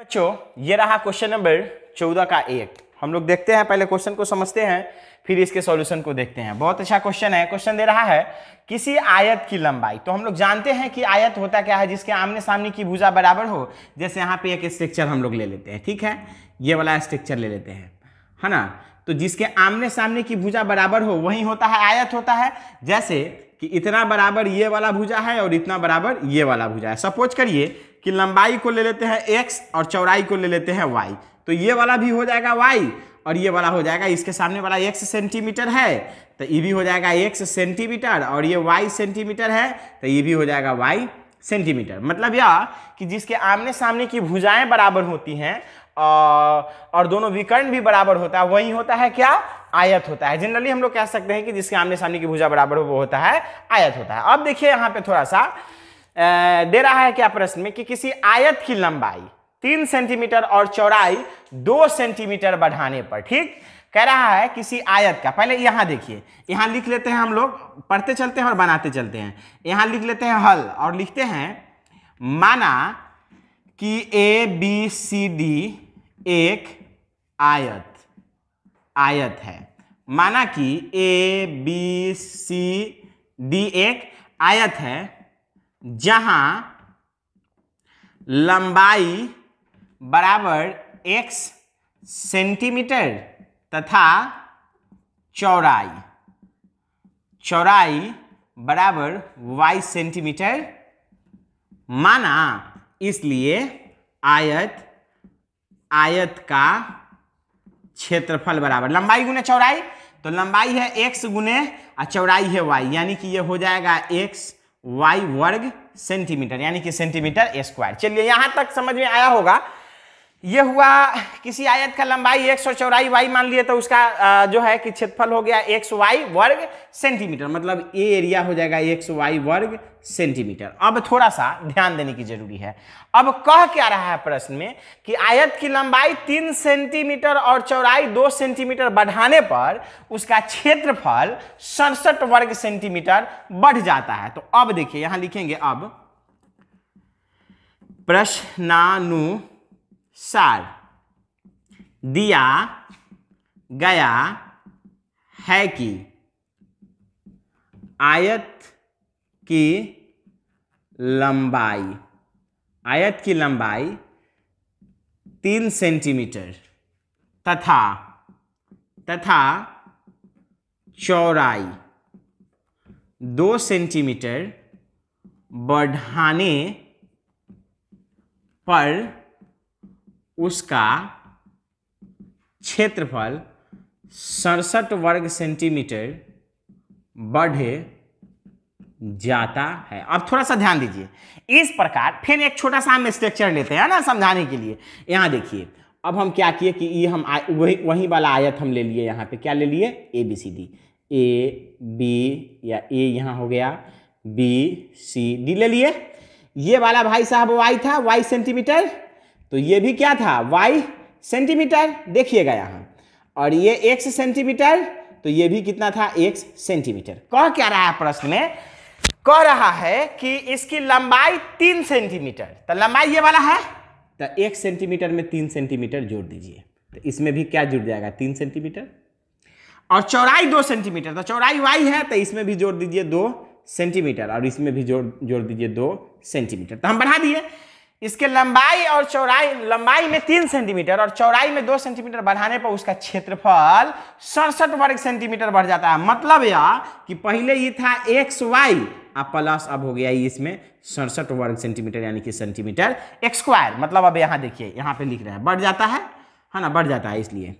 बच्चों ये रहा क्वेश्चन नंबर 14 का 1। हम लोग देखते हैं, पहले क्वेश्चन को समझते हैं फिर इसके सॉल्यूशन को देखते हैं। बहुत अच्छा क्वेश्चन है। क्वेश्चन दे रहा है किसी आयत की लंबाई। तो हम लोग जानते हैं कि आयत होता क्या है, जिसके आमने सामने की भुजा बराबर हो। जैसे यहाँ पे एक स्ट्रक्चर हम लोग ले लेते हैं, ठीक है, ये वाला स्ट्रक्चर ले लेते हैं, है ना। तो जिसके आमने सामने की भुजा बराबर हो वही होता है आयत होता है। जैसे कि इतना बराबर ये वाला भुजा है और इतना बराबर ये वाला भुजा है। सपोज करिए कि लंबाई को ले लेते हैं x और चौड़ाई को ले लेते हैं y, तो ये वाला भी हो जाएगा y और ये वाला हो जाएगा, इसके सामने वाला x सेंटीमीटर है तो ये भी हो जाएगा x सेंटीमीटर, और ये y सेंटीमीटर है तो ये भी हो जाएगा y सेंटीमीटर। मतलब यह कि जिसके आमने सामने की भुजाएं बराबर होती हैं और दोनों विकर्ण भी बराबर होता है, वही होता है क्या, आयत होता है। जनरली हम लोग कह सकते हैं कि जिसके आमने सामने की भुजा बराबर हो वो होता है आयत होता है। अब देखिए यहाँ पे थोड़ा सा दे रहा है क्या प्रश्न में कि किसी आयत की लंबाई 3 सेंटीमीटर और चौड़ाई 2 सेंटीमीटर बढ़ाने पर, ठीक, कह रहा है किसी आयत का। पहले यहाँ देखिए, यहाँ लिख लेते हैं, हम लोग पढ़ते चलते हैं और बनाते चलते हैं। यहाँ लिख लेते हैं हल और लिखते हैं माना कि ABCD एक आयत है। माना कि ABCD एक आयत है जहां लंबाई बराबर x सेंटीमीटर तथा चौड़ाई बराबर y सेंटीमीटर माना। इसलिए आयत का क्षेत्रफल बराबर लंबाई गुने चौड़ाई, तो लंबाई है x गुने और चौड़ाई है y, यानी कि ये हो जाएगा x y वर्ग सेंटीमीटर, यानी कि सेंटीमीटर स्क्वायर। चलिए यहां तक समझ में आया होगा। ये हुआ किसी आयत का लंबाई x और चौड़ाई y मान लिए, तो उसका जो है कि क्षेत्रफल हो गया x y वर्ग सेंटीमीटर, मतलब ये एरिया हो जाएगा x y वर्ग सेंटीमीटर। अब थोड़ा सा ध्यान देने की जरूरी है। अब कह क्या रहा है प्रश्न में कि आयत की लंबाई 3 सेंटीमीटर और चौड़ाई 2 सेंटीमीटर बढ़ाने पर उसका क्षेत्रफल 67 वर्ग सेंटीमीटर बढ़ जाता है। तो अब देखिए यहां लिखेंगे, अब प्रश्नानुसार दिया गया है कि आयत की लंबाई 3 सेंटीमीटर तथा चौड़ाई 2 सेंटीमीटर बढ़ाने पर उसका क्षेत्रफल 67 वर्ग सेंटीमीटर बढ़ जाता है। अब थोड़ा सा ध्यान दीजिए। इस प्रकार फिर एक छोटा सा हम स्ट्रक्चर लेते हैं ना समझाने के लिए। यहां देखिए, अब हम क्या किए कि ये हम वही वाला आयत हम ले लिए। यहाँ पे क्या ले लिए, ABCD, A B या A यहाँ हो गया, B C D ले लिए। ये वाला भाई साहब y था, y सेंटीमीटर, तो ये भी क्या था, y सेंटीमीटर, देखिएगा यहाँ। और ये x सेंटीमीटर, तो ये भी कितना था, x सेंटीमीटर। कह क्या रहा है प्रश्न में, कह रहा है कि इसकी लंबाई 3 सेंटीमीटर, तो लंबाई ये वाला है, तो 1 सेंटीमीटर में 3 सेंटीमीटर जोड़ दीजिए, तो इसमें भी क्या जुड़ जाएगा, 3 सेंटीमीटर। और चौड़ाई 2 सेंटीमीटर, तो चौड़ाई y है, तो इसमें भी जोड़ दीजिए 2 सेंटीमीटर, और इसमें भी जोड़ दीजिए 2 सेंटीमीटर। तो हम बढ़ा दिए इसके लंबाई और चौड़ाई, लंबाई में 3 सेंटीमीटर और चौड़ाई में 2 सेंटीमीटर बढ़ाने पर उसका क्षेत्रफल 67 वर्ग सेंटीमीटर बढ़ जाता है। मतलब यह कि पहले ये था XY प्लस अब हो गया इसमें 67 वर्ग सेंटीमीटर, यानी कि सेंटीमीटर स्क्वायर। मतलब अब यहाँ देखिए, यहाँ पे लिख रहे हैं बढ़ जाता है ना, बढ़ जाता है। इसलिए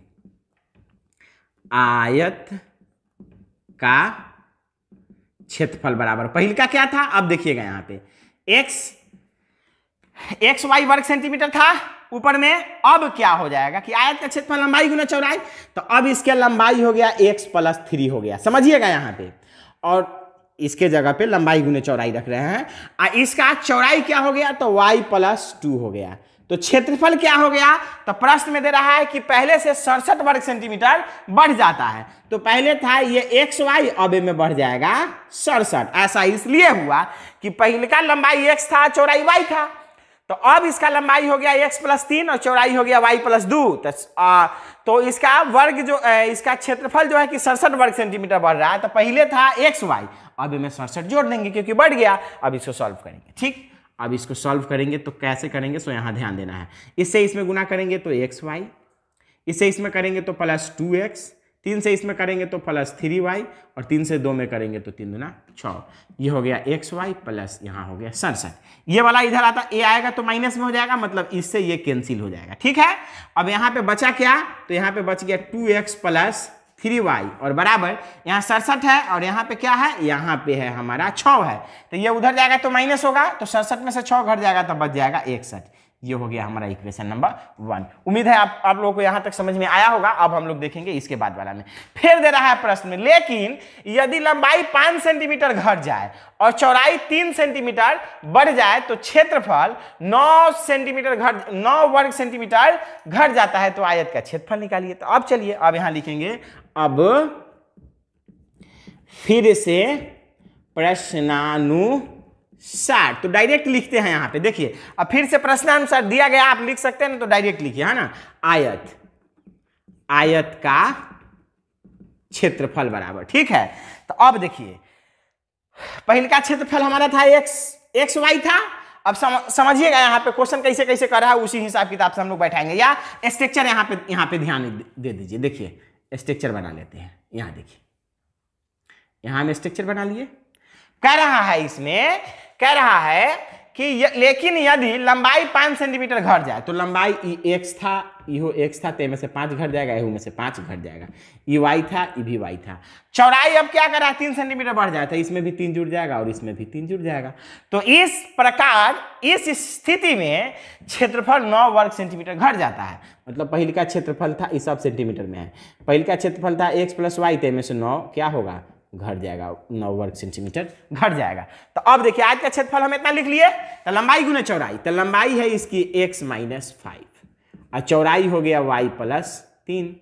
आयत का क्षेत्रफल बराबर पहले का क्या था, अब देखिएगा यहाँ पे XY वर्ग सेंटीमीटर था ऊपर में। अब क्या हो जाएगा कि आयत का क्षेत्रफल लंबाई गुना चौड़ाई, तो अब इसके लंबाई हो गया x + 3 हो गया, समझिएगा यहाँ पे। और इसके जगह पे लंबाई गुने चौड़ाई रख रहे हैं, और इसका चौड़ाई क्या हो गया, तो y + 2 हो गया। तो क्षेत्रफल क्या हो गया, तो प्रश्न में दे रहा है कि पहले से 67 वर्ग सेंटीमीटर बढ़ जाता है। तो पहले था ये XY, अब में बढ़ जाएगा 67। ऐसा इसलिए हुआ कि पहले का लंबाई x था, चौड़ाई y था। तो अब इसका लंबाई हो गया x प्लस 3 और चौड़ाई हो गया y प्लस 2। तो इसका वर्ग जो इसका क्षेत्रफल जो है कि 67 वर्ग सेंटीमीटर बढ़ रहा है। तो पहले था xy, अब में 67 जोड़ देंगे क्योंकि बढ़ गया। अब इसको सॉल्व करेंगे। ठीक, अब इसको सॉल्व करेंगे तो कैसे करेंगे, सो यहाँ ध्यान देना है। इससे इसमें गुना करेंगे तो xy, इससे इसमें करेंगे तो प्लस 2x, 3 से इसमें करेंगे तो प्लस 3y और 3 से 2 में करेंगे तो 3 दूना 6। ये हो गया xy प्लस यहाँ हो गया 67। ये वाला इधर आता ए आएगा तो माइनस में हो जाएगा, मतलब इससे ये कैंसिल हो जाएगा। ठीक है, अब यहाँ पे बचा क्या, तो यहाँ पे बच गया 2x प्लस 3y और बराबर यहाँ 67 है और यहाँ पे क्या है, यहाँ पे है हमारा 6 है। तो ये उधर जाएगा तो माइनस होगा, तो 67 में से 6 घट जाएगा तो बच जाएगा 61। ये हो गया हमारा इक्वेशन नंबर 1। उम्मीद है आप लोगों को यहां तक समझ में आया होगा। अब हम लोग देखेंगे इसके बाद वाला में। फिर दे रहा है प्रश्न में, लेकिन यदि लंबाई 5 सेंटीमीटर घट जाए और चौड़ाई 3 सेंटीमीटर बढ़ जाए तो क्षेत्रफल 9 वर्ग सेंटीमीटर घट जाता है, तो आयत का क्षेत्रफल निकालिए। तो अब चलिए, अब यहां लिखेंगे, अब फिर से प्रश्नानुसार, तो डायरेक्ट लिखते हैं यहाँ पे। देखिए, अब फिर से प्रश्नानुसार दिया गया, आप लिख सकते हैं ना, तो डायरेक्ट लिखिए, है ना। आयत का क्षेत्रफल बराबर। ठीक है, तो अब देखिए, पहले का क्षेत्रफल हमारा था एक्स वाई था। अब समझिएगा यहाँ पे क्वेश्चन कैसे कैसे कर रहा है, उसी हिसाब किताब से हम लोग बैठाएंगे, या स्ट्रक्चर यहाँ पे ध्यान दे दीजिए। देखिए, स्ट्रक्चर बना लेते हैं। यहाँ देखिए, यहाँ हम स्ट्रक्चर बना लिए। कह रहा है इसमें, कह रहा है कि लेकिन यदि लंबाई 5 सेंटीमीटर घट जाए, तो लंबाई x था, इहो x था, तो में से 5 घट जाएगा, इहो में से 5 घट जाएगा। ये y था, ये भी y था। चौड़ाई अब क्या कर रहा है, 3 सेंटीमीटर बढ़ जाए, तो इसमें भी 3 जुड़ जाएगा और इसमें भी 3 जुड़ जाएगा। तो इस प्रकार इस स्थिति में क्षेत्रफल 9 वर्ग सेंटीमीटर घट जाता है। मतलब पहले का क्षेत्रफल था, इस सब सेंटीमीटर में है, पहले का क्षेत्रफल था x प्लस वाई, तो में से 9 क्या होगा, घट जाएगा, 9 वर्ग सेंटीमीटर घट जाएगा। तो अब देखिए, आज का क्षेत्रफल हम इतना लिख लिए, तो लंबाई गुने चौड़ाई, तो लंबाई है इसकी x माइनस 5 और चौड़ाई हो गया y प्लस 3।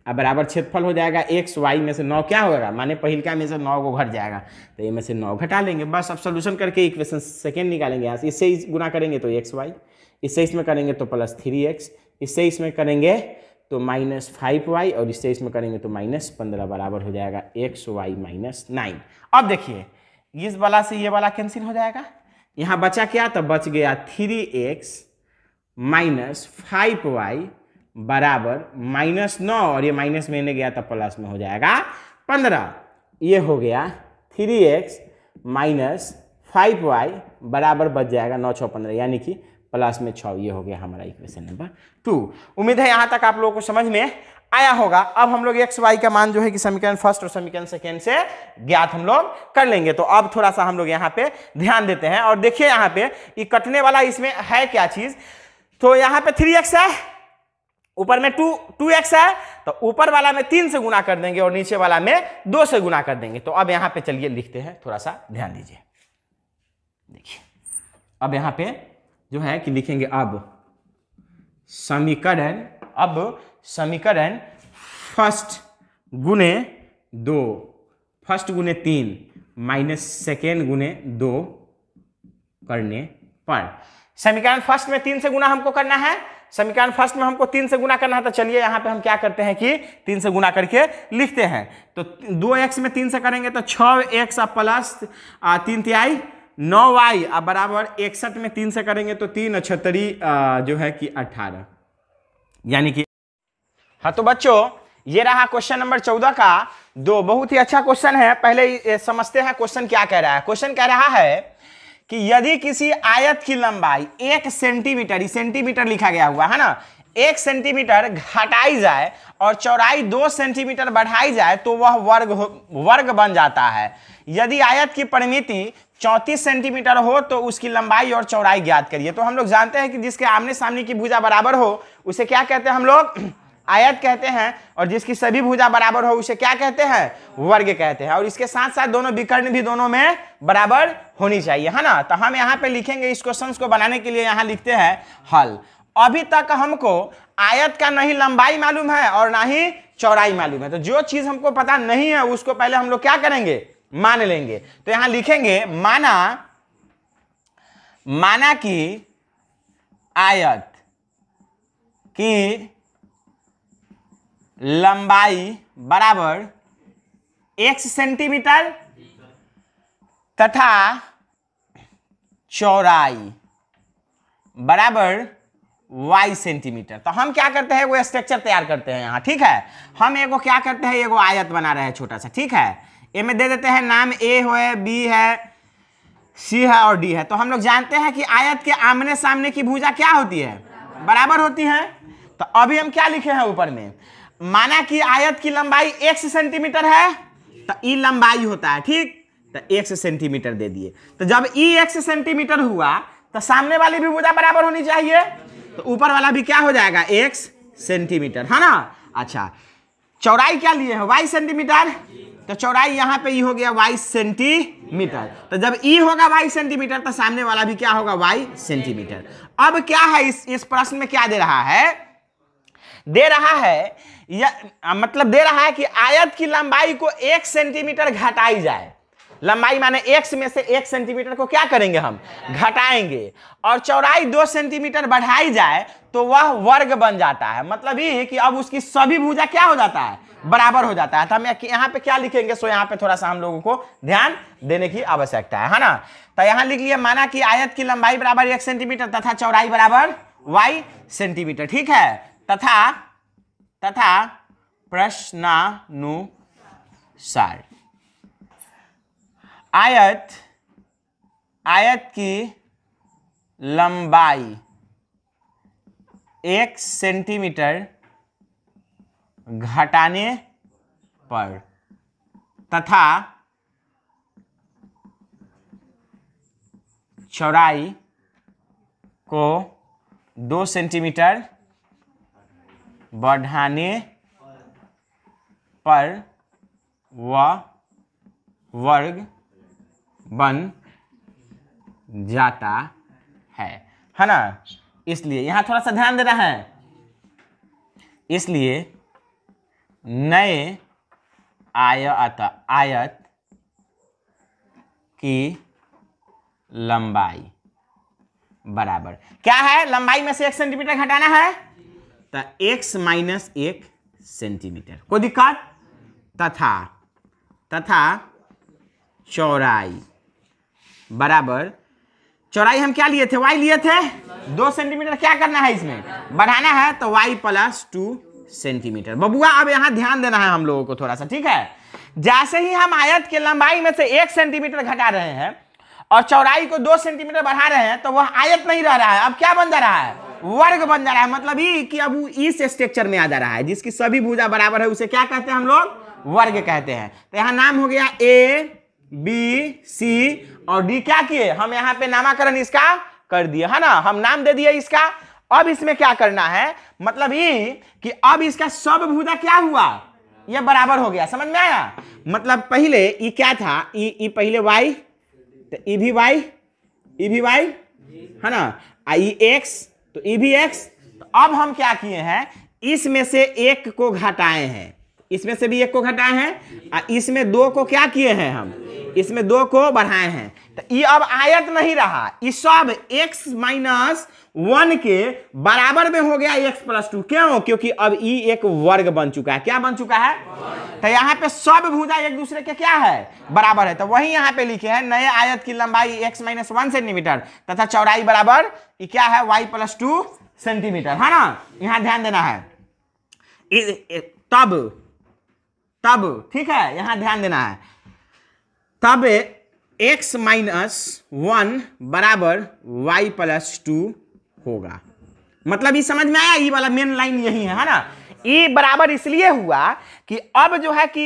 अब बराबर क्षेत्रफल हो जाएगा x y में से 9 क्या होगा, माने पहिलका में से 9 को घट जाएगा, तो ये में से 9 घटा लेंगे। बस अब सोल्यूशन करके इक्वेशन सेकेंड निकालेंगे। यहाँ से इससे गुना करेंगे तो xy, इससे इसमें करेंगे तो प्लस 3x, इससे इसमें करेंगे तो माइनस 5y और इससे इसमें करेंगे तो माइनस 15, बराबर हो जाएगा xy माइनस 9। अब देखिए, इस वाला से ये वाला कैंसिल हो जाएगा। यहाँ बचा क्या, तो बच गया 3x माइनस 5y बराबर माइनस 9, और ये माइनस में गया तो प्लस में हो जाएगा 15। ये हो गया 3x माइनस 5y बराबर बच जाएगा 9 6 15, यानी कि प्लस में 6। ये हो गया हमारा इक्वेशन नंबर 2। उम्मीद है यहां तक आप लोगों को समझ में आया होगा। अब हम लोग एक्स वाई का मान जो है कि समीकरण फर्स्ट और समीकरण सेकेंड से ज्ञात हम लोग कर लेंगे। तो अब थोड़ा सा हम लोग यहाँ पे ध्यान देते हैं और देखिए यहाँ पे ये कटने वाला इसमें है क्या चीज, तो यहाँ पे 3x है, ऊपर में 2x है, तो ऊपर वाला में 3 से गुना कर देंगे और नीचे वाला में 2 से गुना कर देंगे। तो अब यहाँ पे चलिए लिखते हैं, थोड़ा सा ध्यान दीजिए। देखिए, अब यहाँ पे जो है कि लिखेंगे, अब समीकरण फर्स्ट गुने 2, फर्स्ट गुने 3 माइनस सेकेंड गुने 2 करने पर, समीकरण फर्स्ट में 3 से गुना हमको करना है, समीकरण फर्स्ट में हमको 3 से गुना करना है। तो चलिए यहाँ पे हम क्या करते हैं कि 3 से गुना करके लिखते हैं। तो 2x में 3 से करेंगे तो 6x प्लस 3 तिहाई 9y अब बराबर 61 में 3 से करेंगे तो 3 छतरी जो है कि 18, यानी कि हाँ। तो बच्चों, ये रहा क्वेश्चन नंबर 14 का 2। बहुत ही अच्छा क्वेश्चन है। पहले समझते हैं क्वेश्चन क्या कह रहा है। क्वेश्चन कह रहा है कि यदि किसी आयत की लंबाई 1 सेंटीमीटर, सेंटीमीटर लिखा गया हुआ है ना, 1 सेंटीमीटर घटाई जाए और चौड़ाई 2 सेंटीमीटर बढ़ाई जाए तो वह वर्ग बन जाता है। यदि आयत की परिमिति 34 सेंटीमीटर हो तो उसकी लंबाई और चौड़ाई ज्ञात करिए। तो हम लोग जानते हैं कि जिसके आमने सामने की भुजा बराबर हो उसे क्या कहते हैं हम लोग, आयत कहते हैं, और जिसकी सभी भुजा बराबर हो उसे क्या कहते हैं, वर्ग कहते हैं। और इसके साथ साथ दोनों विकर्ण भी दोनों में बराबर होनी चाहिए, है ना। तो हम यहाँ पे लिखेंगे, इस क्वेश्चन को बनाने के लिए यहाँ लिखते हैं हल। अभी तक हमको आयत का नहीं लंबाई मालूम है और ना ही चौड़ाई मालूम है, तो जो चीज हमको पता नहीं है उसको पहले हम लोग क्या करेंगे, मान लेंगे। तो यहां लिखेंगे माना कि आयत की लंबाई बराबर x सेंटीमीटर तथा चौड़ाई बराबर y सेंटीमीटर। तो हम क्या करते हैं, वो स्ट्रक्चर तैयार करते हैं यहाँ, ठीक है। हम एगो क्या करते हैं, एगो आयत बना रहे हैं छोटा सा, ठीक है। ए में दे देते हैं नाम, ए है, बी है, सी है और डी है। तो हम लोग जानते हैं कि आयत के आमने सामने की भुजा क्या होती है, बराबर होती है। तो अभी हम क्या लिखे हैं ऊपर में, माना कि आयत की लंबाई x सेंटीमीटर है, तो ई लंबाई होता है, ठीक। तो x सेंटीमीटर दे दिए। तो जब ई x सेंटीमीटर हुआ तो सामने वाली भी भुजा बराबर होनी चाहिए, तो ऊपर वाला भी क्या हो जाएगा, x सेंटीमीटर, है ना। अच्छा, चौड़ाई क्या लिए है, y सेंटीमीटर। तो चौड़ाई यहाँ पे ई हो गया y सेंटीमीटर। तो जब ई होगा y सेंटीमीटर तो सामने वाला भी क्या होगा, y सेंटीमीटर। अब क्या है, इस प्रश्न में क्या दे रहा है, दे रहा है मतलब दे रहा है कि आयत की लंबाई को 1 सेंटीमीटर घटाई जाए। लंबाई माने x में से 1 सेंटीमीटर को क्या करेंगे, हम घटाएंगे, और चौड़ाई 2 सेंटीमीटर बढ़ाई जाए तो वह वर्ग बन जाता है। मतलब ये कि अब उसकी सभी भुजा क्या हो जाता है, बराबर हो जाता है। तो हम यहाँ पे क्या लिखेंगे, सो यहाँ पे थोड़ा सा हम लोगों को ध्यान देने की आवश्यकता है ना। तो यहाँ लिख लिया, माना कि आयत की लंबाई बराबर 1 सेंटीमीटर तथा चौड़ाई बराबर y सेंटीमीटर, ठीक है। तथा प्रश्नानुसार आयत की लंबाई 1 सेंटीमीटर घटाने पर तथा चौड़ाई को 2 सेंटीमीटर बढ़ाने पर वह वर्ग बन जाता है ना। इसलिए यहां थोड़ा सा ध्यान देना है। इसलिए नए आयत की लंबाई बराबर क्या है, लंबाई में से 1 सेंटीमीटर घटाना है तो x माइनस 1 सेंटीमीटर, कोई दिक्कत। तथा चौड़ाई बराबर, चौड़ाई हम क्या लिए थे, y लिए थे, 2 सेंटीमीटर क्या करना है, इसमें बढ़ाना है, तो y प्लस 2 सेंटीमीटर। बबुआ अब यहां ध्यान देना है हम लोगों को थोड़ा सा, ठीक है। जैसे ही हम आयत के लंबाई में से 1 सेंटीमीटर घटा रहे हैं और चौड़ाई को 2 सेंटीमीटर बढ़ा रहे हैं, तो वह आयत नहीं रह रहा है, अब क्या बन जा रहा है, वर्ग बन जा रहा है। मतलब ये कि अब इस स्ट्रक्चर में आ जा रहा है, जिसकी सभी भुजा बराबर है, उसे क्या कहते हैं हम लोग, वर्ग कहते हैं। तो यहाँ नाम हो गया A, B, C और D। क्या किए हम, यहाँ पे नामाकरण इसका कर दिए, है ना, हम नाम दे दिए इसका। अब इसमें क्या करना है, मतलब ये कि अब इसका सब भुजा क्या हुआ, ये बराबर हो गया, समझ में आया। मतलब पहले ये क्या था, ई पहले y, तो ई भी y, है ना, ई x, तो ई भी x। तो अब हम क्या किए हैं, इसमें से 1 को घटाए हैं, इसमें से भी 1 को घटाए हैं, और इसमें 2 को क्या किए हैं, हम इसमें 2 को बढ़ाए हैं। तो ये अब आयत नहीं रहा, ये सब x माइनस 1 के बराबर में हो गया x प्लस 2। क्यों, क्योंकि अब ये एक वर्ग बन चुका है। क्या बन चुका है, तो यहाँ पे सब भुजा एक दूसरे के क्या है, बराबर है। तो वही यहाँ पे लिखे हैं, नए आयत की लंबाई x माइनस 1 सेंटीमीटर तथा चौड़ाई बराबर ये क्या है, y प्लस 2 सेंटीमीटर, है ना। यहाँ ध्यान देना है, तब ठीक है, यहाँ ध्यान देना है, तब x माइनस 1 बराबर y प्लस 2 होगा। मतलब ये समझ में आया, ये वाला मेन लाइन यही है ना। ये बराबर इसलिए हुआ कि अब जो है कि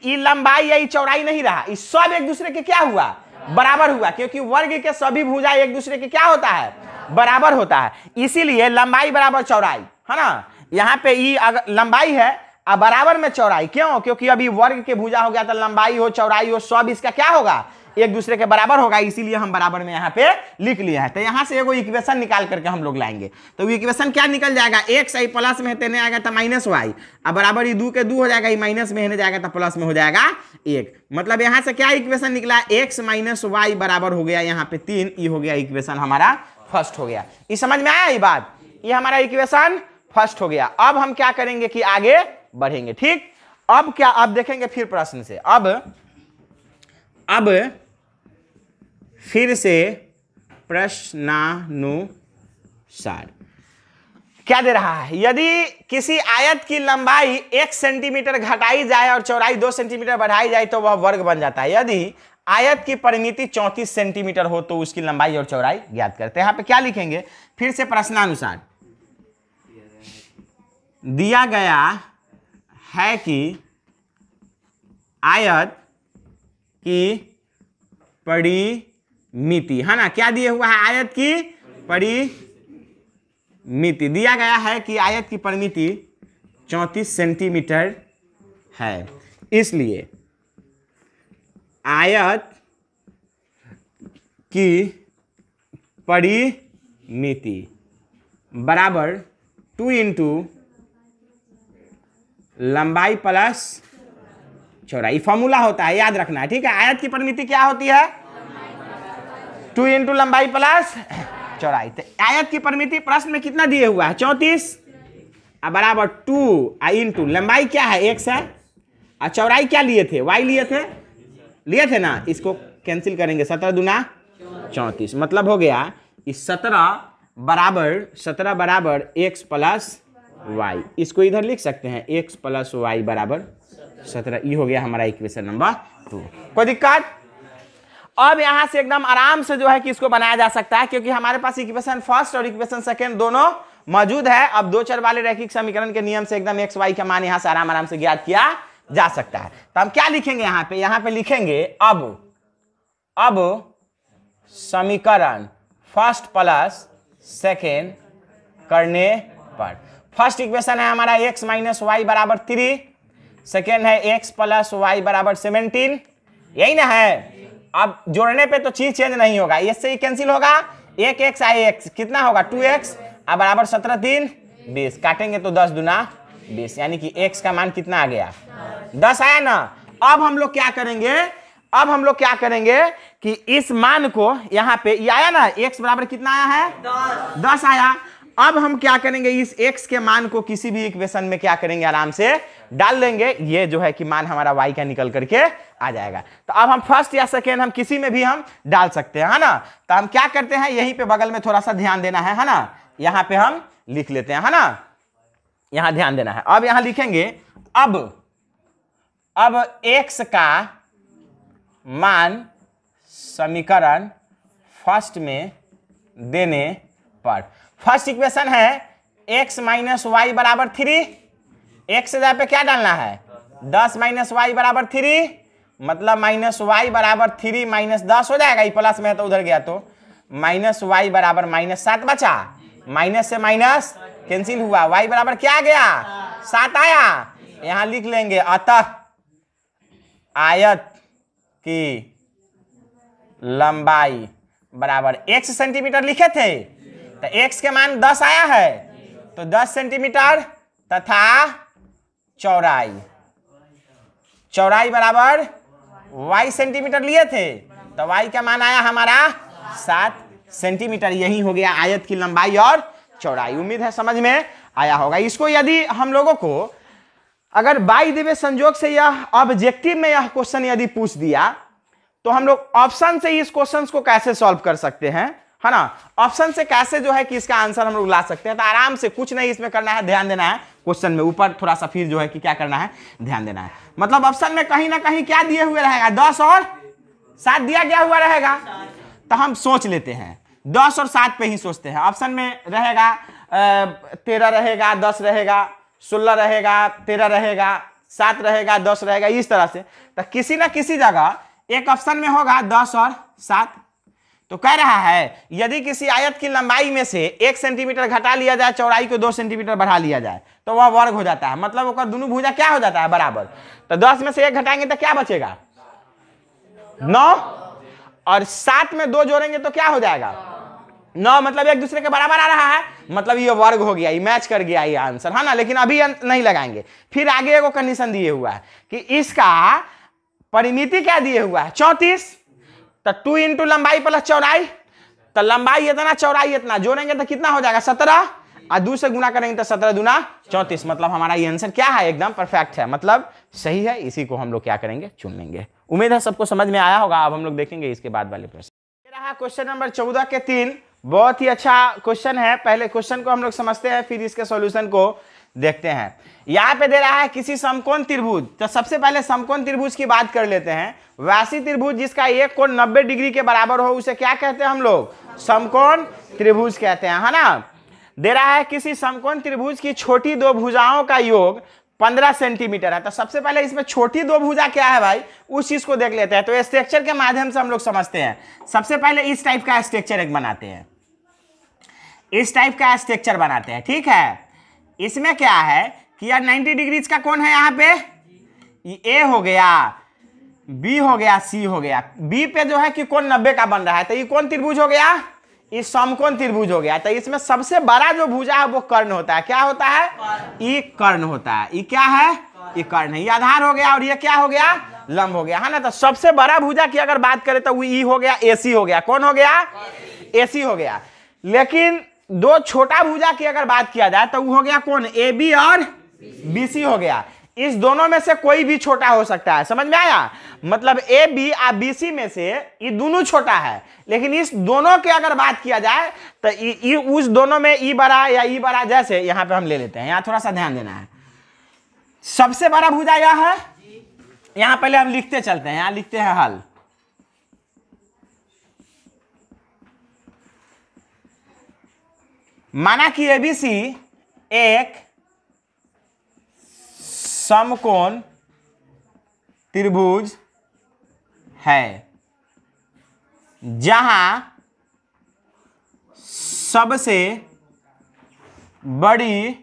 ये लंबाई या ये चौड़ाई नहीं रहा, ये सब एक दूसरे के क्या हुआ, बराबर हुआ, क्योंकि वर्ग के सभी भुजा एक दूसरे के क्या होता है, बराबर होता है। इसीलिए लंबाई बराबर चौड़ाई, है ना। यहाँ पे ये अगर लंबाई है अब बराबर में चौड़ाई, क्यों, क्योंकि अभी वर्ग के भुजा हो गया, तो लंबाई हो चौड़ाई हो सब इसका क्या होगा, एक दूसरे के बराबर होगा। इसीलिए हम बराबर में यहाँ पे लिख लिया है। तो यहाँ से एगो इक्वेशन निकाल करके हम लोग लाएंगे, तो इक्वेशन क्या निकल जाएगा, x आई प्लस में तेने आएगा तो माइनस वाई, अब बराबर ये 2 के 2 हो जाएगा, ये माइनस में होने जाएगा तो प्लस में हो जाएगा 1। मतलब यहाँ से क्या इक्वेशन निकला, x माइनस वाई बराबर हो गया यहाँ पे 3, ये हो गया इक्वेशन हमारा फर्स्ट हो गया। ये समझ में आया ये बात? ये हमारा इक्वेशन फर्स्ट हो गया। अब हम क्या करेंगे कि आगे बढ़ेंगे। ठीक, अब क्या, अब देखेंगे फिर प्रश्न से। अब फिर से प्रश्नानुसार क्या दे रहा है? यदि किसी आयत की लंबाई 1 सेंटीमीटर घटाई जाए और चौड़ाई 2 सेंटीमीटर बढ़ाई जाए तो वह वर्ग बन जाता है। यदि आयत की परिमिति 34 सेंटीमीटर हो तो उसकी लंबाई और चौड़ाई ज्ञात करते हैं। यहां पे क्या लिखेंगे? फिर से प्रश्नानुसार दिया गया है कि आयत की परिमिति, है ना, क्या दिए हुआ है? आयत की परिमिति दिया गया है कि आयत की परिमिति 34 सेंटीमीटर है, इसलिए आयत की परिमिति बराबर 2 इंटू लंबाई प्लस चौड़ाई। फॉर्मूला होता है, याद रखना है, ठीक है। आयत की परिमिति क्या होती है? 2 इंटू लंबाई प्लस चौड़ाई। तो आयत की परिमिति प्रश्न में कितना दिए हुआ है? 34 बराबर 2 इंटू लंबाई क्या है? x है, और चौड़ाई क्या लिए थे? y लिए थे ना, इसको कैंसिल करेंगे। 17 दूना 34, मतलब हो गया इस 17 बराबर x प्लस y। इसको इधर लिख सकते हैं, x प्लस y बराबर 17। ये हो गया हमारा इक्वेशन नंबर 2। कोई दिक्कत? अब यहां से एकदम आराम से जो है कि इसको बनाया जा सकता है, क्योंकि हमारे पास इक्वेशन फर्स्ट और इक्वेशन सेकंड दोनों मौजूद है। अब 2 चर वाले रैखिक समीकरण के नियम से एकदम x y का मान यहां से आराम से ज्ञात किया जा सकता है। तो हम क्या लिखेंगे यहाँ पे लिखेंगे अब समीकरण फर्स्ट प्लस सेकेंड करने पर। फर्स्ट इक्वेशन है हमारा x माइनस वाई बराबर 3, सेकेंड है x प्लस वाई बराबर 17, यही ना है। अब जोड़ने पे तो चीज चेंज नहीं होगा, इससे ही कैंसिल होगा। एक x आए x कितना होगा? 2x बराबर 17 3 20, काटेंगे तो 10 दूना 20, यानी कि x का मान कितना आ गया? 10 आया ना। अब हम लोग क्या करेंगे कि इस मान को यहाँ पे ये आया ना, x बराबर कितना आया है? 10 आया। अब हम क्या करेंगे, इस x के मान को किसी भी इक्वेशन में क्या करेंगे? आराम से डाल देंगे। ये जो है कि मान हमारा y का निकल करके आ जाएगा। तो अब हम फर्स्ट या सेकेंड हम किसी में भी हम डाल सकते हैं, है ना। तो हम क्या करते हैं, यहीं पे बगल में थोड़ा सा ध्यान देना है ना। यहाँ पे हम लिख लेते हैं, है ना, यहाँ ध्यान देना है। अब यहाँ लिखेंगे अब x का मान समीकरण फर्स्ट में देने पर। फर्स्ट इक्वेशन है x माइनस वाई बराबर 3, x से जगह पे क्या डालना है? 10 माइनस वाई बराबर 3, मतलब माइनस वाई बराबर 3 माइनस 10 हो जाएगा। ये प्लस में है तो उधर गया तो माइनस वाई बराबर माइनस 7 बचा, माइनस से माइनस कैंसिल हुआ, y बराबर क्या आ गया? 7 आया। यहां लिख लेंगे अतः आयत की लंबाई बराबर x सेंटीमीटर लिखे थे, तो x के मान 10 आया है तो 10 सेंटीमीटर तथा चौड़ाई बराबर y सेंटीमीटर लिए थे, तो y का मान आया हमारा 7 सेंटीमीटर। यही हो गया आयत की लंबाई और चौड़ाई। उम्मीद है समझ में आया होगा। इसको यदि हम लोगों को अगर बाय द वे संजोग से यह ऑब्जेक्टिव में यह क्वेश्चन यदि पूछ दिया तो हम लोग ऑप्शन से इस क्वेश्चन को कैसे सॉल्व कर सकते हैं, है ना। ऑप्शन से कैसे जो है कि इसका आंसर हम लोग ला सकते हैं। तो आराम से कुछ नहीं इसमें करना है, ध्यान देना है क्वेश्चन में ऊपर थोड़ा सा, फिर जो है कि क्या करना है, ध्यान देना है। मतलब ऑप्शन में कहीं ना कहीं क्या दिए हुए रहेगा? 10 और 7 दिया गया हुआ रहेगा। तो हम सोच लेते हैं 10 और 7 पे ही सोचते हैं। ऑप्शन में रहेगा 13 रहेगा, 10 रहेगा, 16 रहेगा, 13 रहेगा, 7 रहेगा, 10 रहेगा, इस तरह से। तो किसी ना किसी जगह एक ऑप्शन में होगा 10 और 7। तो कह रहा है यदि किसी आयत की लंबाई में से 1 सेंटीमीटर घटा लिया जाए, चौड़ाई को 2 सेंटीमीटर बढ़ा लिया जाए तो वह वर्ग हो जाता है। मतलब उसका दोनों भुजा क्या हो जाता है? बराबर। तो 10 में से 1 घटाएंगे तो क्या बचेगा? 9, और 7 में 2 जोड़ेंगे तो क्या हो जाएगा? 9, मतलब एक दूसरे के बराबर आ रहा है, मतलब ये वर्ग हो गया, ये मैच कर गया ये आंसर, है ना। लेकिन अभी नहीं लगाएंगे। फिर आगे एक कंडीशन दिए हुआ है कि इसका परिमिति क्या दिए हुआ है? 34। तो 2 इंटू लंबाई प्लस चौड़ाई, तो लंबाई इतना चौड़ाई इतना, जोड़ेंगे तो कितना हो जाएगा 17 और 2 से गुना करेंगे तो 17 दूना 34। मतलब हमारा ये आंसर क्या है, एकदम परफेक्ट है, मतलब सही है। इसी को हम लोग क्या करेंगे, चुन लेंगे। उम्मीद है सबको समझ में आया होगा। अब हम लोग देखेंगे इसके बाद वाले प्रश्न। ये रहा क्वेश्चन नंबर 14 के 3। बहुत ही अच्छा क्वेश्चन है। पहले क्वेश्चन को हम लोग समझते हैं, फिर इसके सॉल्यूशन को देखते हैं। यहाँ पे दे रहा है किसी समकोण त्रिभुज, तो सबसे पहले समकोण त्रिभुज की बात कर लेते हैं। वैसी त्रिभुज जिसका एक कोण 90 डिग्री के बराबर हो उसे क्या कहते हैं हम लोग, समकोण त्रिभुज कहते हैं, है ना। दे रहा है किसी समकोण त्रिभुज की छोटी दो भुजाओं का योग 15 सेंटीमीटर है। तो सबसे पहले इसमें छोटी दो भुजा क्या है भाई, उस चीज को देख लेते हैं। तो स्ट्रक्चर के माध्यम से हम लोग समझते हैं। सबसे पहले इस टाइप का स्ट्रक्चर एक बनाते हैं, इस टाइप का स्ट्रक्चर बनाते हैं, ठीक है। इसमें क्या है कि यार 90 डिग्रीज का कोण है यहाँ पे, ए हो गया, बी हो गया, सी हो गया। बी पे जो है कि कोण 90 का बन रहा है, तो ये कौन त्रिभुज हो गया, ये समकोण त्रिभुज हो गया। तो इसमें सबसे बड़ा जो भुजा है वो कर्ण होता है। क्या होता है, ये कर्ण होता है। ये क्या है, ये कर्ण है। ये आधार हो गया और ये क्या हो गया, लंब हो गया, है ना। तो सबसे बड़ा भुजा की अगर बात करें तो वो ई हो गया, एसी हो गया। कौन हो गया, एसी हो गया। लेकिन दो छोटा भुजा की अगर बात किया जाए तो वो हो गया कौन, ए बी और बी सी हो गया। इस दोनों में से कोई भी छोटा हो सकता है, समझ में आया। मतलब ए बी और बी सी में से ये दोनों छोटा है, लेकिन इस दोनों की अगर बात किया जाए तो उस दोनों में ई बड़ा या ई बड़ा, जैसे यहां पे हम ले लेते हैं। यहां थोड़ा सा ध्यान देना है। सबसे बड़ा भुजा यह है, यहां पहले हम लिखते चलते हैं। यहां लिखते हैं हल। माना कि एबीसी एक समकोण त्रिभुज है जहां सबसे बड़ी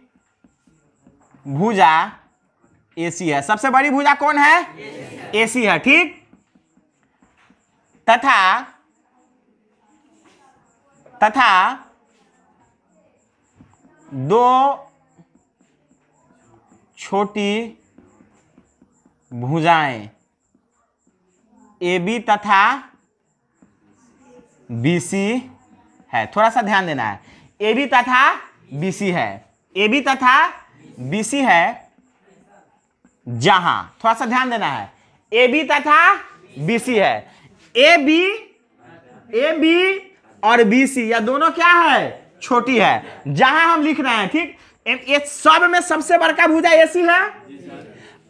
भुजा एसी है। सबसे बड़ी भुजा कौन है, एसी है, ठीक। तथा दो छोटी भुजाएं ए बी तथा बी सी है। थोड़ा सा ध्यान देना है, ए बी तथा बी सी है, ए बी तथा बी सी है जहां, थोड़ा सा ध्यान देना है, ए बी तथा बी सी है। ए बी और बी सी या दोनों क्या है, छोटी है। जहां हम लिख रहे हैं, ठीक, ये सब में सबसे बड़का भुजा एसी है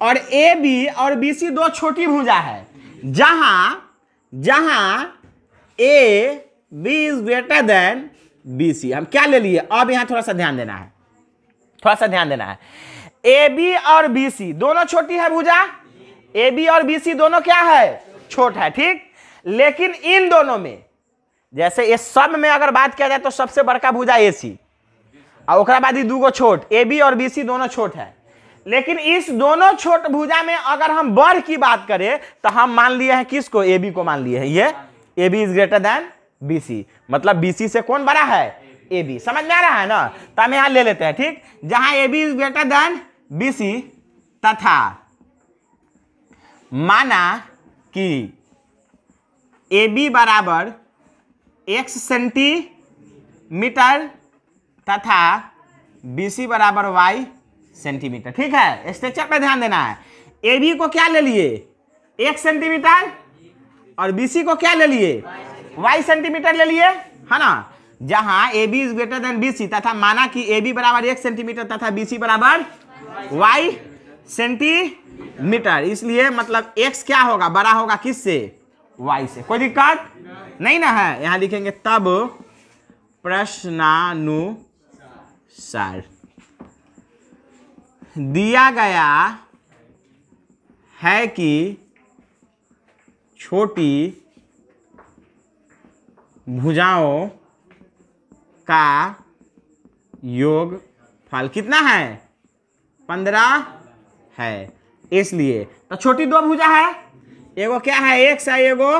और ए बी और बी सी दो छोटी भुजा है। जहां A B is greater than B C, हम क्या ले लिए। अब यहां थोड़ा सा ध्यान देना है, थोड़ा सा ध्यान देना है। ए बी और बी सी दोनों छोटी है भुजा, ए बी और बी सी दोनों क्या है, छोट है, ठीक। लेकिन इन दोनों में, जैसे ये सब में अगर बात किया जाए तो सबसे बड़का भुजा ए सी और ओकरा बाद ही दूगो छोट, ए बी और बी सी दोनों छोट है। लेकिन इस दोनों छोट भुजा में अगर हम बड़ की बात करें तो हम मान लिए हैं किसको, ए बी को मान लिए हैं। ये A B is greater than B C, मतलब बी सी से कौन बड़ा है, ए बी। समझ में आ रहा है ना। तो हम यहां ले लेते हैं, ठीक। जहां A B is greater than B C तथा माना कि ए बी बराबर x सेंटीमीटर तथा BC बराबर y सेंटीमीटर, ठीक है। स्ट्रक्चर पे ध्यान देना है। AB को क्या ले लिए, 1 सेंटीमीटर और BC को क्या ले लिए, y सेंटीमीटर ले लिए, है ना। जहां AB is greater then BC तथा माना कि AB बराबर 1 सेंटीमीटर तथा BC बराबर y सेंटीमीटर, इसलिए मतलब x क्या होगा, बड़ा होगा किससे, y से। कोई दिक्कत नहीं ना है। यहां लिखेंगे तब प्रश्नानुसार दिया गया है कि छोटी भुजाओं का योगफल कितना है, 15 है। इसलिए तो छोटी दो भुजा है, एगो क्या है x है, एगो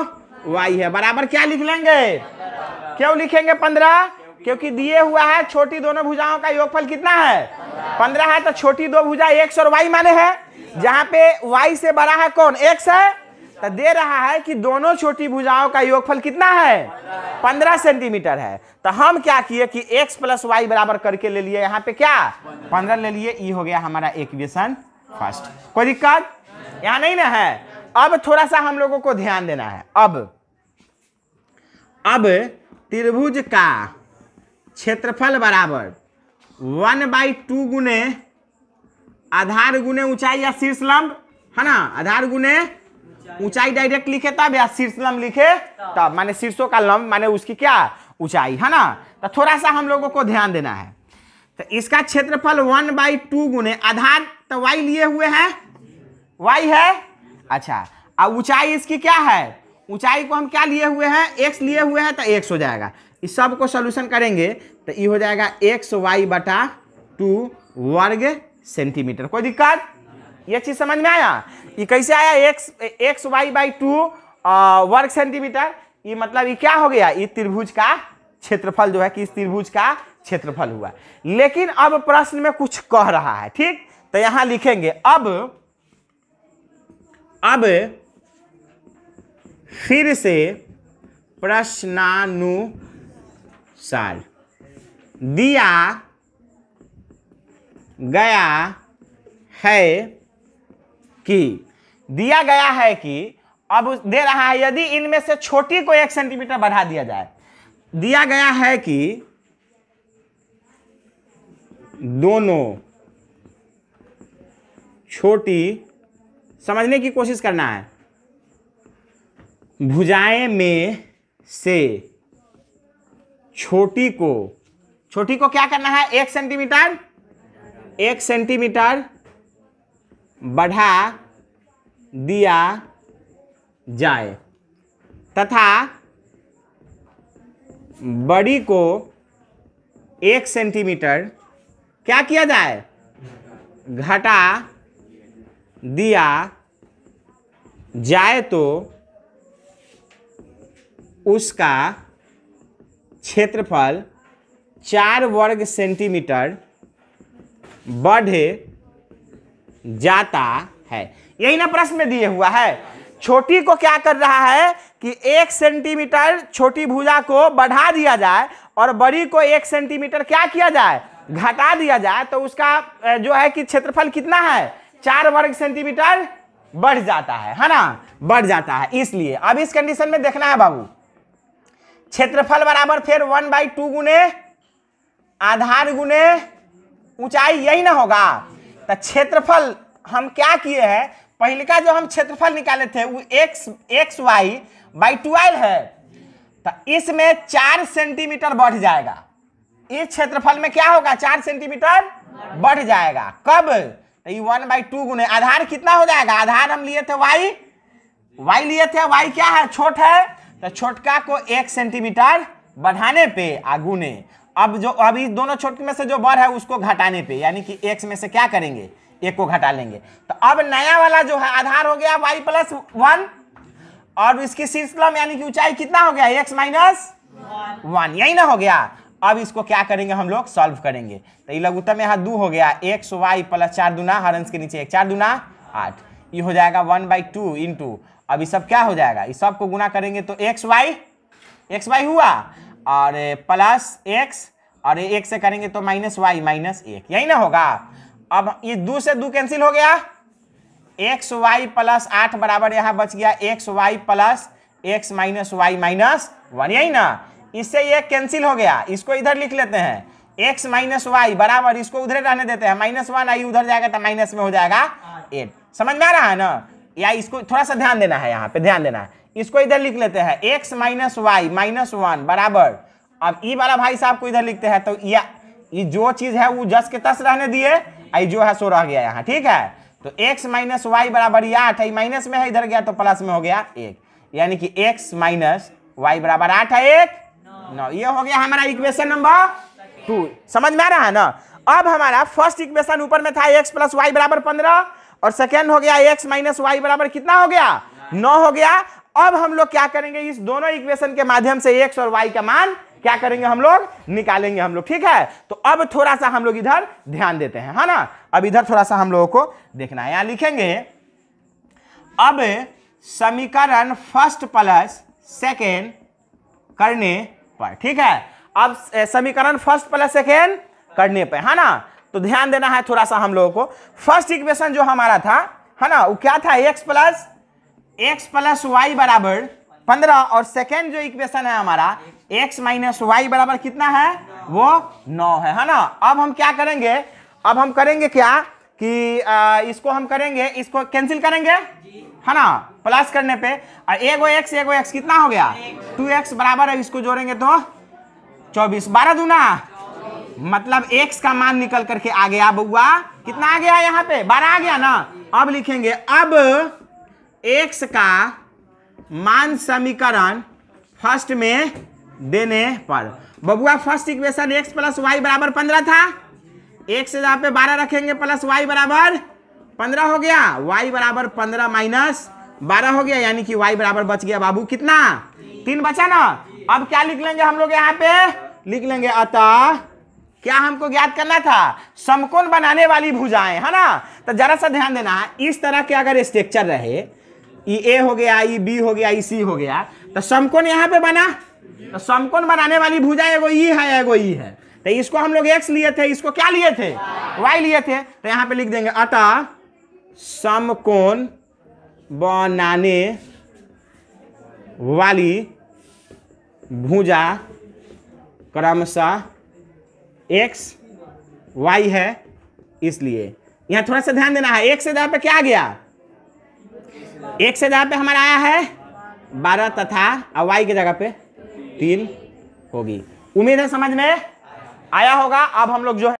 y है, बराबर क्या लिख लेंगे, क्यों लिखेंगे 15, क्योंकि दिए हुआ है छोटी दोनों भुजाओं का योगफल कितना है, 15 है। तो छोटी दो भुजा x और y माने हैं, जहां पे y से बड़ा है कौन, x है, तो दे रहा है कि दोनों छोटी भुजाओं का योगफल कितना है 15 सेंटीमीटर है। तो हम क्या किए कि x प्लस वाई बराबर करके ले लिए यहाँ पे क्या 15 ले लिए। ये हो गया हमारा इक्वेशन फर्स्ट। कोई दिक्कत यहाँ नहीं ना है। अब थोड़ा सा हम लोगों को ध्यान देना है। अब त्रिभुज का क्षेत्रफल बराबर 1/2 गुने आधार गुने ऊंचाई या शीर्षलंब है ना। आधार गुने ऊंचाई डायरेक्ट लिखे तब या शीर्षलंब लिखे तब, माने शीर्षों का लंब माने उसकी क्या ऊंचाई है ना। तो थोड़ा सा हम लोगों को ध्यान देना है। तो इसका क्षेत्रफल 1/2 गुने आधार तो वाई लिए हुए हैं, वाई है। अच्छा, अब ऊंचाई इसकी क्या है, ऊंचाई को हम क्या लिए हुए हैं x लिए हुए हैं, तो x हो जाएगा। इस सब को सॉल्यूशन करेंगे तो ये हो जाएगा xy/2 वर्ग सेंटीमीटर। कोई दिक्कत, ये चीज समझ में आया। ये कैसे आया xy/2 वर्ग सेंटीमीटर। ये मतलब ये क्या हो गया, ये त्रिभुज का क्षेत्रफल जो है कि इस त्रिभुज का क्षेत्रफल हुआ। लेकिन अब प्रश्न में कुछ कह रहा है, ठीक। तो यहां लिखेंगे अब फिर से प्रश्नानुसार दिया गया है कि अब दे रहा है यदि इनमें से छोटी को 1 सेंटीमीटर बढ़ा दिया जाए। दिया गया है कि दोनों छोटी, समझने की कोशिश करना है, भुजाएं में से छोटी को क्या करना है 1 सेंटीमीटर बढ़ा दिया जाए तथा बड़ी को 1 सेंटीमीटर क्या किया जाए घटा दिया जाए तो उसका क्षेत्रफल 4 वर्ग सेंटीमीटर बढ़ जाता है। यही ना प्रश्न में दिए हुआ है। छोटी को क्या कर रहा है कि 1 सेंटीमीटर छोटी भुजा को बढ़ा दिया जाए और बड़ी को 1 सेंटीमीटर क्या किया जाए घटा दिया जाए, तो उसका जो है कि क्षेत्रफल कितना है 4 वर्ग सेंटीमीटर बढ़ जाता है ना, बढ़ जाता है। इसलिए अब इस कंडीशन में देखना है बाबू, क्षेत्रफल बराबर फिर 1/2 गुने आधार गुने ऊंचाई, यही ना होगा। तो क्षेत्रफल हम क्या किए हैं, पहले का जो हम क्षेत्रफल निकाले थे वो xy/12 है। तो इसमें 4 सेंटीमीटर बढ़ जाएगा। इस क्षेत्रफल में क्या होगा 4 सेंटीमीटर बढ़ जाएगा। कब, तो ये 1/2 गुने आधार कितना हो जाएगा, आधार हम लिए थे y लिए थे, y क्या है छोट है, तो छोटका को 1 सेंटीमीटर बढ़ाने पे आगुने। अब इस दोनों छोट में से जो बढ़ है उसको घटाने पे, यानी कि x में से क्या करेंगे 1 को घटा लेंगे। तो अब नया वाला जो है आधार हो गया y+1 और इसकी शीर्षलंब यानी कि ऊंचाई कितना हो गया x - 1, यही ना हो गया। अब इसको क्या करेंगे हम लोग सॉल्व करेंगे। तो ये लघुत्तम यहाँ 2 हो गया, xy + 4 दूना हरंस के नीचे 1 4 दूना 8, ये हो जाएगा 1/2 इंटू, अब ये सब क्या हो जाएगा, इस सब को गुना करेंगे तो xy हुआ और प्लस x और 1 से करेंगे तो -y - 1, यही ना होगा। अब ये 2 से 2 कैंसिल हो गया, xy + 8 बराबर यहाँ बच गया xy + x - y - 1, यही ना। इससे ये कैंसिल हो गया, इसको इधर लिख लेते हैं x - y बराबर, इसको उधर रहने देते हैं -1 आई उधर जाएगा तो माइनस में हो जाएगा 8। समझ में आ रहा है ना, या इसको थोड़ा सा ध्यान देना है, यहाँ पे ध्यान देना है। इसको इधर लिख लेते हैं x - y - 1 बराबर, अब ई वाला भाई साहब को इधर लिखते हैं, तो ये जो चीज है वो जस के तस रहने दिए, आई जो है सो रह गया यहाँ, ठीक है। तो x - y बराबर 8 है, माइनस में है इधर गया तो प्लस में हो गया 1, यानी कि x - y बराबर 8 है 1 9, ये हो गया हमारा इक्वेशन नंबर 2। समझ में आ रहा है ना। अब हमारा फर्स्ट इक्वेशन ऊपर में था x + y बराबर 15 और सेकेंड हो गया x - y बराबर कितना हो गया 9 हो गया। अब हम लोग क्या करेंगे, इस दोनों इक्वेशन के माध्यम से x और y का मान क्या करेंगे हम लोग निकालेंगे हम लोग, ठीक है। तो अब थोड़ा सा हम लोग इधर ध्यान देते हैं, है ना। अब इधर थोड़ा सा हम लोगों को देखना है, यहां लिखेंगे अब समीकरण फर्स्ट प्लस सेकेंड करने पर। ठीक है, अब समीकरण फर्स्ट प्लस सेकेंड करने पर, है ना। तो ध्यान देना है थोड़ा सा हम लोगों को। फर्स्ट इक्वेशन जो हमारा था, है ना, वो क्या था, x प्लस वाई बराबर 15, और सेकेंड जो इक्वेशन है हमारा x माइनस वाई बराबर कितना है, वो 9 है ना। अब हम क्या करेंगे, अब हम करेंगे क्या कि इसको हम करेंगे, इसको कैंसिल करेंगे, है ना, प्लस करने पे, और एगो x कितना हो गया 2x बराबर है, इसको जोड़ेंगे तो 24, 12 दूना, मतलब x का मान निकल करके आ गया बउआ, कितना आ गया यहाँ पे 12 आ गया ना। अब लिखेंगे, अब x का मान समीकरण फर्स्ट में देने पर, बबुआ first equation x plus Y बराबर 15 था, x से जहाँ पे 12 रखेंगे प्लस y बराबर 15 हो गया, y बराबर 15 माइनस 12 हो गया, यानी कि y बराबर बच गया बाबू कितना 3 बचा ना। अब क्या लिख लेंगे हम लोग यहाँ पे, लिख लेंगे अतः क्या हमको ज्ञात करना था, समकोण बनाने वाली भुजाएं, है ना। तो जरा सा ध्यान देना, इस तरह के अगर स्ट्रक्चर रहे, ये ए हो गया, ये बी हो गया, ये सी हो गया, तो समकोण यहाँ पे बना, तो समकोण बनाने वाली भुजा एगो ई है, एगो ई है, तो इसको हम लोग x लिए थे, इसको क्या लिए थे, y लिए थे। तो यहाँ पे लिख देंगे अतः समकोण बनाने वाली भुजा क्रमशः x y है, इसलिए यहाँ थोड़ा सा ध्यान देना है, x से जगह पे क्या आ गया, x से जगह पे हमारा आया है 12 तथा y की जगह पे 3 होगी। उम्मीद है समझ में आया होगा। अब हम लोग जो